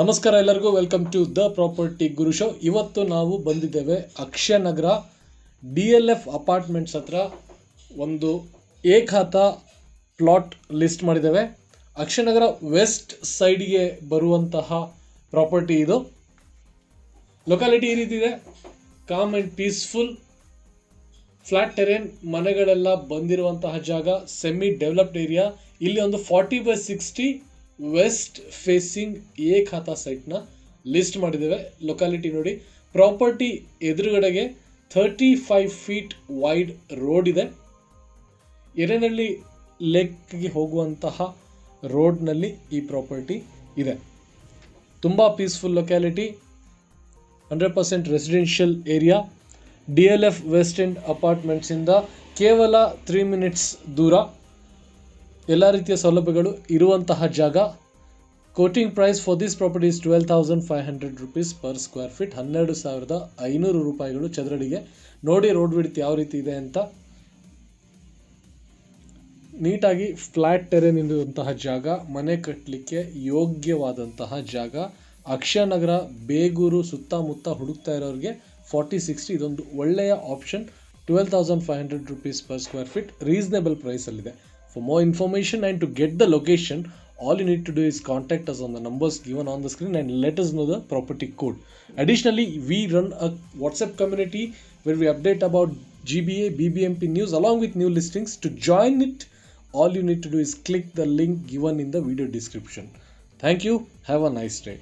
ನಮಸ್ಕಾರ ಎಲ್ಲರಿಗೂ, welcome to the property guru show. ಇವತ್ತು ನಾವು ಬಂದಿದ್ದೇವೆ ಅಕ್ಷಯನಗರ DLF ಅಪಾರ್ಟ್ಮೆಂಟ್ಸ್ ಹತ್ರ ಒಂದು ಏಕಖಾತ ಪ್ಲಾಟ್ ಲಿಸ್ಟ್ ಮಾಡಿದ್ದೇವೆ. ಅಕ್ಷಯನಗರ ವೆಸ್ಟ್ ಸೈಡ್ಗೆ ಬರುವಂತಹ ಪ್ರಾಪರ್ಟಿ ಇದು. ಲೊಕ್ಯಾಲಿಟಿ ಈ ರೀತಿ ಇದೆ, calm and peaceful, flat terrain, ಮನೆಗಳೆಲ್ಲ ಬಂದಿರುವಂತಹ ಜಾಗ, ಸೆಮಿ ಡೆವಲಪ್ಡ್ ಏರಿಯಾ. ಇಲ್ಲಿ ಒಂದು 40/60 ವೆಸ್ಟ್ ಫೇಸಿಂಗ್ ಏಕಖಾತ ಸೈಟ್ನ ಲಿಸ್ಟ್ ಮಾಡಿದ್ದೇವೆ. ಲೊಕ್ಯಾಲಿಟಿ ನೋಡಿ, ಪ್ರಾಪರ್ಟಿ ಎದುರುಗಡೆಗೆ 35 ಫೀಟ್ ವೈಡ್ ರೋಡ್ ಇದೆ. ಎರೆನಹಳ್ಳಿ ಲೇಕ್ಗೆ ಹೋಗುವಂತಹ ರೋಡ್ನಲ್ಲಿ ಈ ಪ್ರಾಪರ್ಟಿ ಇದೆ. ತುಂಬ peaceful locality, 100% residential area. DLF west end ಅಪಾರ್ಟ್ಮೆಂಟ್ಸಿಂದ ಕೇವಲ 3 ಮಿನಿಟ್ಸ್ ದೂರ. ಎಲ್ಲ ರೀತಿಯ ಸೌಲಭ್ಯಗಳು ಇರುವಂತಹ ಜಾಗ. Quoting price for this property is 12,500 rupees per square feet, 12,500 ರೂಪಾಯಿಗಳು ಚದರಡಿಗೆ. ನೋಡಿ ರೋಡ್ ವಿಡ್ತ್ ಯಾವ ರೀತಿ ಇದೆ ಅಂತ. ನೀಟಾಗಿ ಫ್ಲಾಟ್ ಟೆರೇನ್ ಇರುವಂತಹ ಜಾಗ, ಮನೆ ಕಟ್ಟಲಿಕ್ಕೆ ಯೋಗ್ಯವಾದಂತಹ ಜಾಗ. ಅಕ್ಷಯನಗರ, ಬೇಗೂರು ಸುತ್ತಮುತ್ತ ಹುಡುಕ್ತಾ ಇರೋರಿಗೆ 40/60 ಇದೊಂದು ಒಳ್ಳೆಯ option. 12,500 rupees per square feet, reasonable price ಅಲ್ಲಿದೆ. For more information and to get the location, all you need to do is contact us on the numbers given on the screen and let us know the property code. Additionally, we run a WhatsApp community where we update about GBA, BBMP news along with new listings. To join it, all you need to do is click the link given in the video description. Thank you. Have a nice day.